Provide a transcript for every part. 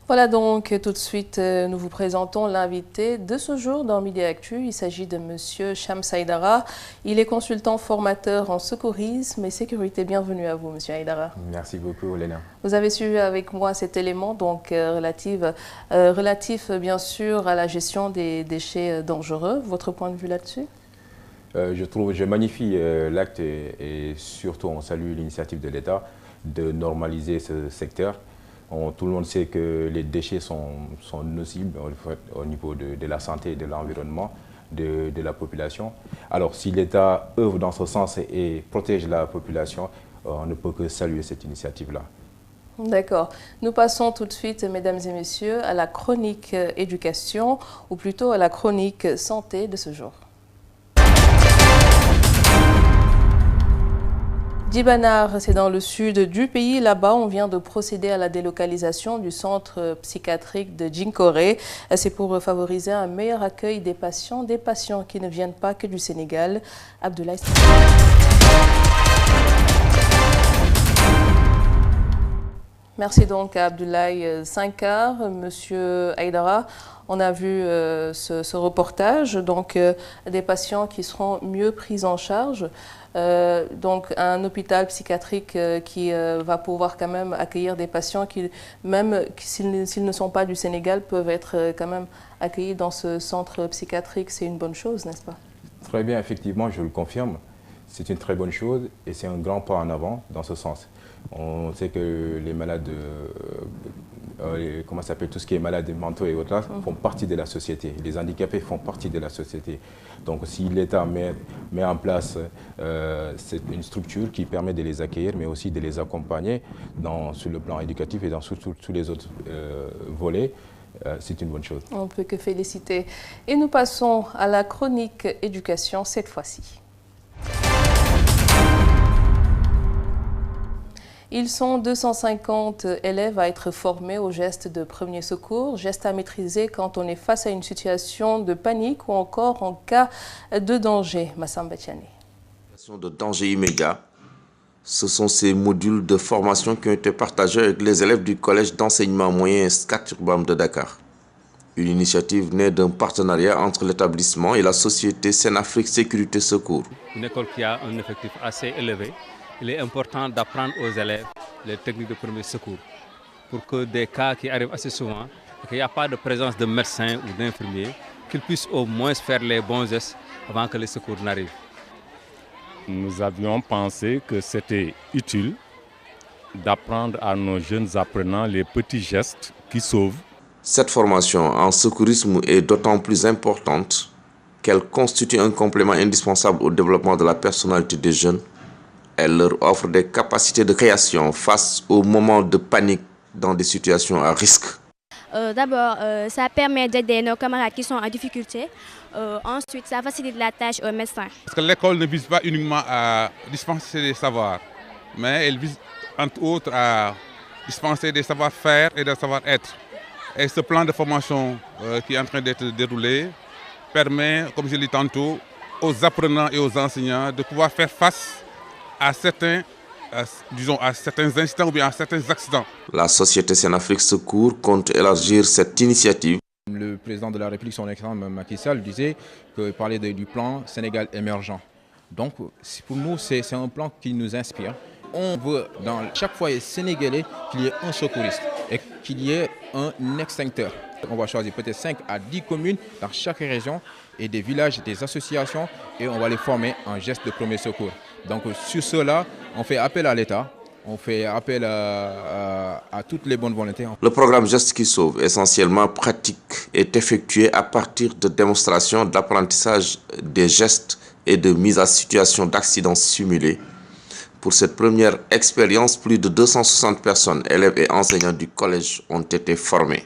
Voilà donc tout de suite, nous vous présentons l'invité de ce jour dans Midi Actu. Il s'agit de Monsieur Shams Haïdara. Il est consultant formateur en secourisme et sécurité. Bienvenue à vous, Monsieur Haïdara. Merci beaucoup, Léna. Vous avez suivi avec moi cet élément donc relatif bien sûr à la gestion des déchets dangereux. Votre point de vue là-dessus? Je magnifie l'acte et surtout on salue l'initiative de l'État de normaliser ce secteur. Tout le monde sait que les déchets sont nocibles au niveau de la santé et de l'environnement de la population. Alors si l'État œuvre dans ce sens et protège la population, on ne peut que saluer cette initiative-là. D'accord. Nous passons tout de suite, mesdames et messieurs, à la chronique éducation, ou plutôt à la chronique santé de ce jour. Djibanar, c'est dans le sud du pays. Là-bas, on vient de procéder à la délocalisation du centre psychiatrique de Djinkoré. C'est pour favoriser un meilleur accueil des patients qui ne viennent pas que du Sénégal. Abdoulaye. Merci donc à Abdoulaye Sinkar. Monsieur Haïdara, on a vu ce reportage, donc des patients qui seront mieux pris en charge. Donc un hôpital psychiatrique qui va pouvoir quand même accueillir des patients qui, même s'ils ne sont pas du Sénégal, peuvent être quand même accueillis dans ce centre psychiatrique. C'est une bonne chose, n'est-ce pas? Très bien, effectivement, je le confirme. C'est une très bonne chose et c'est un grand pas en avant dans ce sens. On sait que les malades, tout ce qui est malades mentaux et autres, font partie de la société. Les handicapés font partie de la société. Donc si l'État met en place une structure qui permet de les accueillir, mais aussi de les accompagner sur le plan éducatif et dans tous les autres volets, c'est une bonne chose. On ne peut que féliciter. Et nous passons à la chronique éducation cette fois-ci. Ils sont 250 élèves à être formés aux gestes de premier secours, gestes à maîtriser quand on est face à une situation de panique ou encore en cas de danger. Massamba Tiane. De danger immédiat, ce sont ces modules de formation qui ont été partagés avec les élèves du collège d'enseignement moyen Scat Urbam de Dakar. Une initiative née d'un partenariat entre l'établissement et la société Sénafrique Sécurité Secours. Une école qui a un effectif assez élevé. Il est important d'apprendre aux élèves les techniques de premier secours pour que des cas qui arrivent assez souvent, qu'il n'y a pas de présence de médecin ou d'infirmier, qu'ils puissent au moins faire les bons gestes avant que les secours n'arrivent. Nous avions pensé que c'était utile d'apprendre à nos jeunes apprenants les petits gestes qui sauvent. Cette formation en secourisme est d'autant plus importante qu'elle constitue un complément indispensable au développement de la personnalité des jeunes. Elle leur offre des capacités de création face aux moments de panique dans des situations à risque. D'abord, ça permet d'aider nos camarades qui sont en difficulté. Ensuite, ça facilite la tâche aux médecins. Parce que l'école ne vise pas uniquement à dispenser des savoirs, mais elle vise entre autres à dispenser des savoir-faire et des savoir-être. Et ce plan de formation qui est en train d'être déroulé permet, comme je l'ai dit tantôt, aux apprenants et aux enseignants de pouvoir faire face à certains incidents ou bien à certains accidents. La société Sénafrique Secours compte élargir cette initiative. Le président de la République, son excellence Macky Sall, disait qu'il parlait du plan Sénégal émergent. Donc pour nous, c'est un plan qui nous inspire. On veut dans chaque foyer sénégalais qu'il y ait un secouriste et qu'il y ait un extincteur. On va choisir peut-être 5 à 10 communes dans chaque région et des villages, des associations et on va les former en gestes de premier secours. Donc sur cela, on fait appel à l'État, on fait appel à toutes les bonnes volontés. Le programme Gestes qui sauvent, essentiellement pratique, est effectué à partir de démonstrations d'apprentissage des gestes et de mise à situation d'accidents simulés. Pour cette première expérience, plus de 260 personnes, élèves et enseignants du collège ont été formés.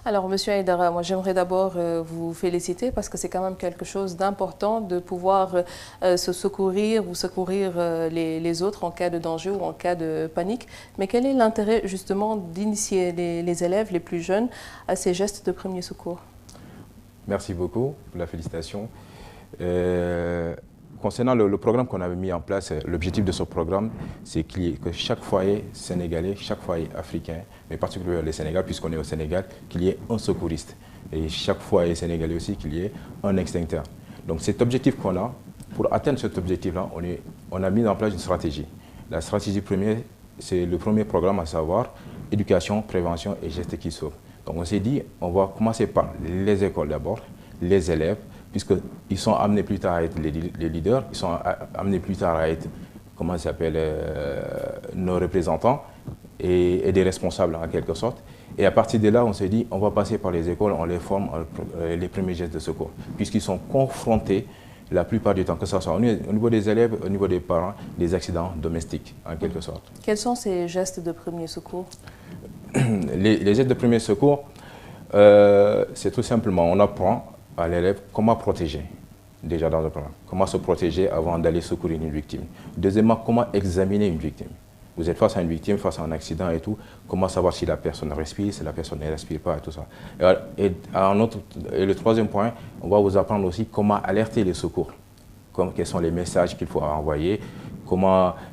Alors, Monsieur Haïdara, moi j'aimerais d'abord vous féliciter parce que c'est quand même quelque chose d'important de pouvoir se secourir ou secourir les autres en cas de danger ou en cas de panique. Mais quel est l'intérêt justement d'initier les élèves les plus jeunes à ces gestes de premier secours? Merci beaucoup pour la félicitation. concernant le programme qu'on avait mis en place, l'objectif de ce programme, c'est que chaque foyer sénégalais, chaque foyer africain, mais particulièrement le Sénégal, puisqu'on est au Sénégal, qu'il y ait un secouriste. Et chaque foyer sénégalais aussi, qu'il y ait un extincteur. Donc cet objectif qu'on a, pour atteindre cet objectif-là, on a mis en place une stratégie. La stratégie première, c'est le premier programme, à savoir éducation, prévention et gestes qui sauvent. Donc on s'est dit, on va commencer par les écoles d'abord, les élèves, puisqu'ils sont amenés plus tard à être les leaders, ils sont amenés plus tard à être, comment ça s'appelle, nos représentants et des responsables en quelque sorte. Et à partir de là, on s'est dit, on va passer par les écoles, on les forme les premiers gestes de secours, puisqu'ils sont confrontés la plupart du temps, que ce soit au niveau des élèves, au niveau des parents, des accidents domestiques en quelque sorte. Quels sont ces gestes de premier secours? Les gestes de premier secours, c'est tout simplement, on apprend à l'élève comment protéger, déjà dans le programme. Comment se protéger avant d'aller secourir une victime. Deuxièmement, comment examiner une victime. Vous êtes face à une victime, face à un accident et tout, comment savoir si la personne respire, si la personne ne respire pas et tout ça. Et le troisième point, on va vous apprendre aussi comment alerter les secours. Quels sont les messages qu'il faut envoyer,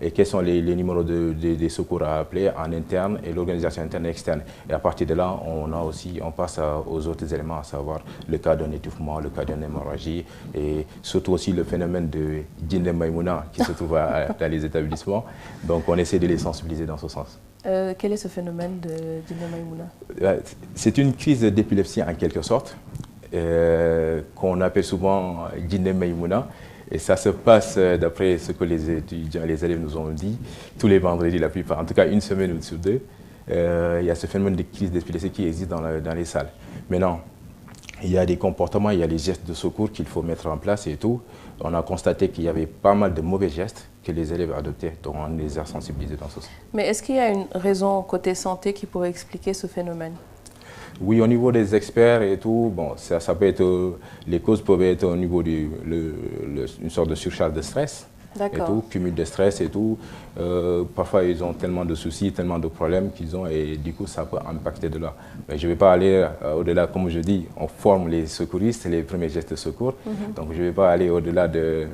et quels sont les numéros des secours à appeler en interne et l'organisation interne et externe. Et à partir de là, on passe aux autres éléments, à savoir le cas d'un étouffement, le cas d'une hémorragie et surtout aussi le phénomène de Djinné Maïmouna qui se trouve dans les établissements. Donc on essaie de les sensibiliser dans ce sens. Quel est ce phénomène de Djinné Maïmouna? C'est une crise d'épilepsie en quelque sorte, qu'on appelle souvent Djinné Maïmouna. Et ça se passe, d'après ce que les étudiants, les élèves nous ont dit, tous les vendredis, la plupart, en tout cas une semaine ou sur deux, il y a ce phénomène de crise d'épilepsie qui existe dans les salles. Maintenant, il y a des comportements, il y a les gestes de secours qu'il faut mettre en place et tout. On a constaté qu'il y avait pas mal de mauvais gestes que les élèves adoptaient, donc on les a sensibilisés dans ce sens. Mais est-ce qu'il y a une raison côté santé qui pourrait expliquer ce phénomène? Oui, au niveau des experts et tout, bon, ça peut être, les causes peuvent être au niveau une sorte de surcharge de stress. Et tout, cumul de stress et tout. Parfois, ils ont tellement de soucis, tellement de problèmes qu'ils ont et du coup, ça peut impacter de là. Mais je ne vais pas aller au-delà, comme je dis, on forme les secouristes, les premiers gestes de secours. Donc, je ne vais pas aller au-delà de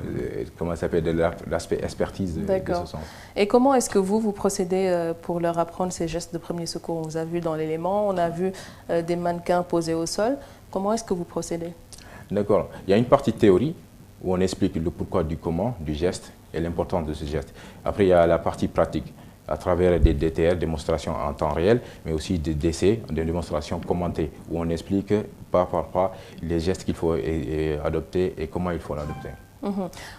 l'aspect expertise de ce sens. Et comment est-ce que vous procédez pour leur apprendre ces gestes de premier secours? On vous a vu dans l'élément, on a vu des mannequins posés au sol. Comment est-ce que vous procédez? D'accord. Il y a une partie théorie où on explique le pourquoi du comment du geste et l'importance de ce geste. Après, il y a la partie pratique, à travers des DTR, démonstrations en temps réel, mais aussi des décès, des démonstrations commentées, où on explique pas par pas les gestes qu'il faut adopter et comment il faut l'adopter.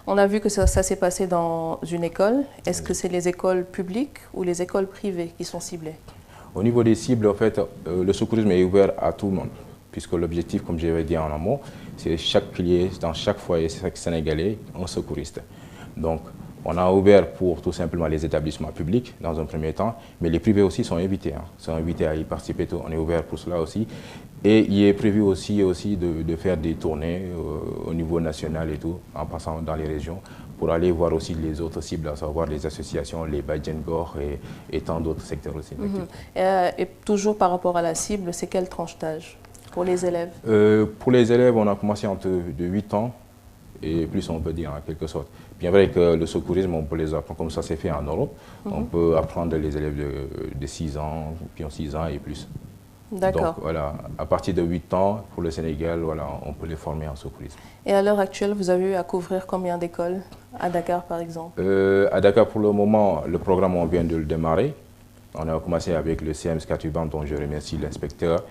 On a vu que ça s'est passé dans une école. Est-ce que c'est les écoles publiques ou les écoles privées qui sont ciblées? Au niveau des cibles, en fait, le secourisme est ouvert à tout le monde, puisque l'objectif, comme j'avais dit en amont, c'est dans chaque foyer sénégalais, un secouriste. Donc, on a ouvert pour tout simplement les établissements publics dans un premier temps, mais les privés aussi sont invités, sont invités à y participer. On est ouvert pour cela aussi. Et il est prévu aussi de faire des tournées au niveau national et tout, en passant dans les régions, pour aller voir aussi les autres cibles, à savoir les associations, les Badjengor et tant d'autres secteurs aussi. Et toujours par rapport à la cible, c'est quelle tranche d'âge pour les élèves? Pour les élèves, on a commencé de 8 ans et plus, on peut dire, en quelque sorte. Bien vrai que le secourisme, on peut les apprendre comme ça s'est fait en Europe. On peut apprendre les élèves de 6 ans, qui ont 6 ans et plus. D'accord. Donc voilà, à partir de 8 ans, pour le Sénégal, voilà, on peut les former en secourisme. Et à l'heure actuelle, vous avez eu à couvrir combien d'écoles à Dakar, par exemple? À Dakar, pour le moment, le programme, on vient de le démarrer. On a commencé avec le CMS Katuban, dont je remercie l'inspecteur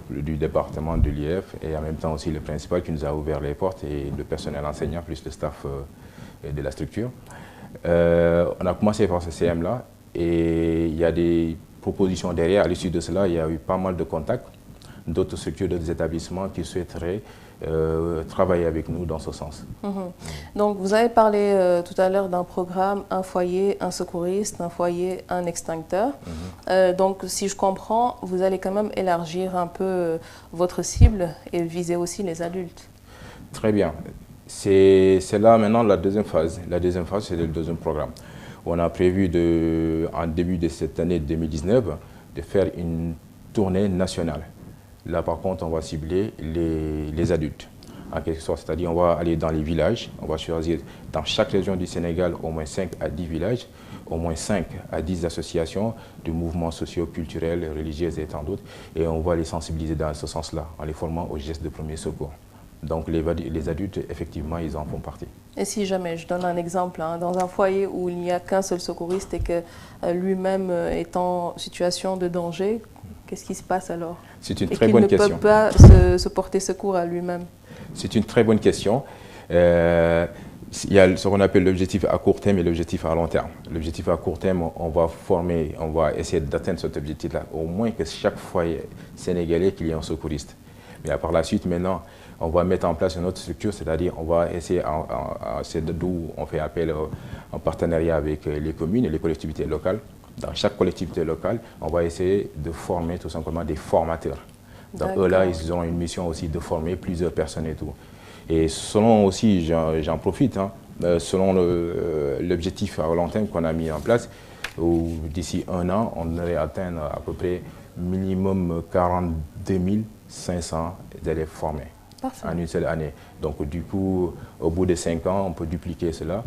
du département de l'IF et en même temps aussi le principal qui nous a ouvert les portes et le personnel enseignant plus le staff de la structure. On a commencé par ce CM-là et il y a des propositions derrière. À l'issue de cela, il y a eu pas mal de contacts d'autres structures, d'autres établissements qui souhaiteraient travailler avec nous dans ce sens. Donc vous avez parlé tout à l'heure d'un programme, un foyer, un secouriste, un foyer, un extincteur. Donc si je comprends, vous allez quand même élargir un peu votre cible et viser aussi les adultes. Très bien. C'est là maintenant la deuxième phase. La deuxième phase, c'est le deuxième programme. On a prévu en début de cette année 2019 de faire une tournée nationale. Là, par contre, on va cibler les adultes. en quelque sorte. C'est-à-dire on va aller dans les villages, on va choisir dans chaque région du Sénégal au moins 5 à 10 villages, au moins 5 à 10 associations de mouvements sociaux, culturels, religieux et tant d'autres. Et on va les sensibiliser dans ce sens-là, en les formant aux gestes de premier secours. Donc les adultes, effectivement, ils en font partie. Et si jamais, je donne un exemple, hein, dans un foyer où il n'y a qu'un seul secouriste et que lui-même est en situation de danger, qu'est-ce qui se passe alors? C'est une très bonne question. Et qu'il ne peut pas se porter secours à lui-même. C'est une très bonne question. Il y a ce qu'on appelle l'objectif à court terme et l'objectif à long terme. L'objectif à court terme, on va former, on va essayer d'atteindre cet objectif-là, au moins que chaque foyer sénégalais qu'il y ait un secouriste. Mais par la suite, maintenant, on va mettre en place une autre structure, c'est-à-dire on va essayer, c'est d'où on fait appel en partenariat avec les communes et les collectivités locales. Dans chaque collectivité locale, on va essayer de former tout simplement des formateurs. Donc eux là, ils auront une mission aussi de former plusieurs personnes et tout. Et selon aussi, j'en profite, hein, selon l'objectif à long terme qu'on a mis en place, où d'ici 1 an, on devrait atteindre à peu près minimum 42 500 élèves formés. Parfait. En une seule année. Donc du coup, au bout de 5 ans, on peut dupliquer cela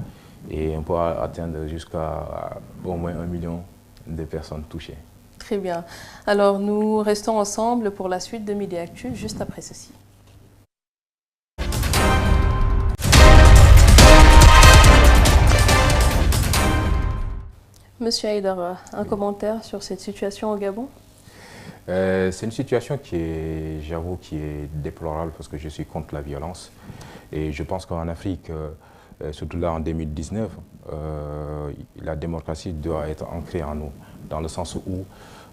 et on peut atteindre jusqu'à au moins 1 million de personnes touchées. Très bien. Alors nous restons ensemble pour la suite de Midi Actu, juste après ceci. Monsieur Haïdara, un commentaire sur cette situation au Gabon? C'est une situation qui est, j'avoue, qui est déplorable parce que je suis contre la violence. Et je pense qu'en Afrique, surtout là en 2019, la démocratie doit être ancrée en nous, dans le sens où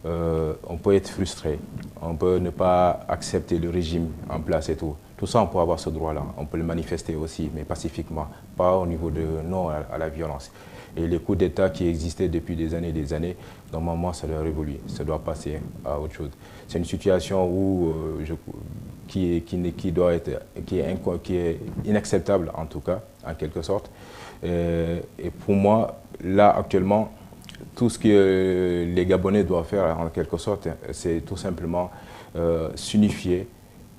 on peut être frustré, on peut ne pas accepter le régime en place et tout. Tout ça, on peut avoir ce droit-là. On peut le manifester aussi, mais pacifiquement, pas au niveau de non à la violence. Et les coups d'État qui existaient depuis des années, normalement, ça doit évoluer, ça doit passer à autre chose. C'est une situation où, qui est inacceptable, en tout cas, en quelque sorte. Et pour moi, là, actuellement, tout ce que les Gabonais doivent faire, en quelque sorte, c'est tout simplement s'unifier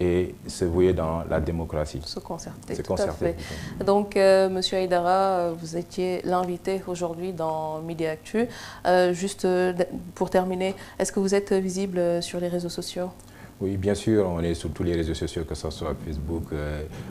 et se vouer dans la démocratie. Se concerter, se tout à fait. Donc, Monsieur Haïdara, vous étiez l'invité aujourd'hui dans Midi Actu. Juste pour terminer, est-ce que vous êtes visible sur les réseaux sociaux? Oui, bien sûr, on est sur tous les réseaux sociaux, que ce soit Facebook,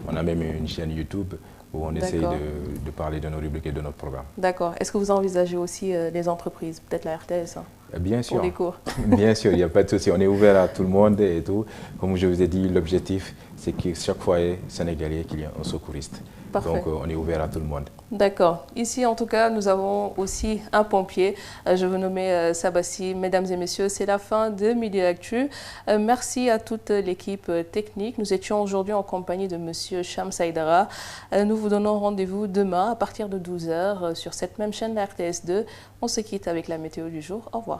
on a même une chaîne YouTube où on essaye de parler de nos rubriques et de notre programme. D'accord. Est-ce que vous envisagez aussi des entreprises, peut-être la RTS hein, bien sûr. Pour des cours? Bien sûr, il n'y a pas de souci. On est ouvert à tout le monde et tout. Comme je vous ai dit, l'objectif, c'est que chaque foyer sénégalais, qu'il y ait un secouriste. Parfait. Donc, on est ouvert à tout le monde. D'accord. Ici, en tout cas, nous avons aussi un pompier. Je vous nommer Sabassi. Mesdames et messieurs, c'est la fin de Midi Actu. Merci à toute l'équipe technique. Nous étions aujourd'hui en compagnie de Monsieur Shams Haïdara. Nous vous donnons rendez-vous demain à partir de 12 h sur cette même chaîne, la RTS2. On se quitte avec la météo du jour. Au revoir.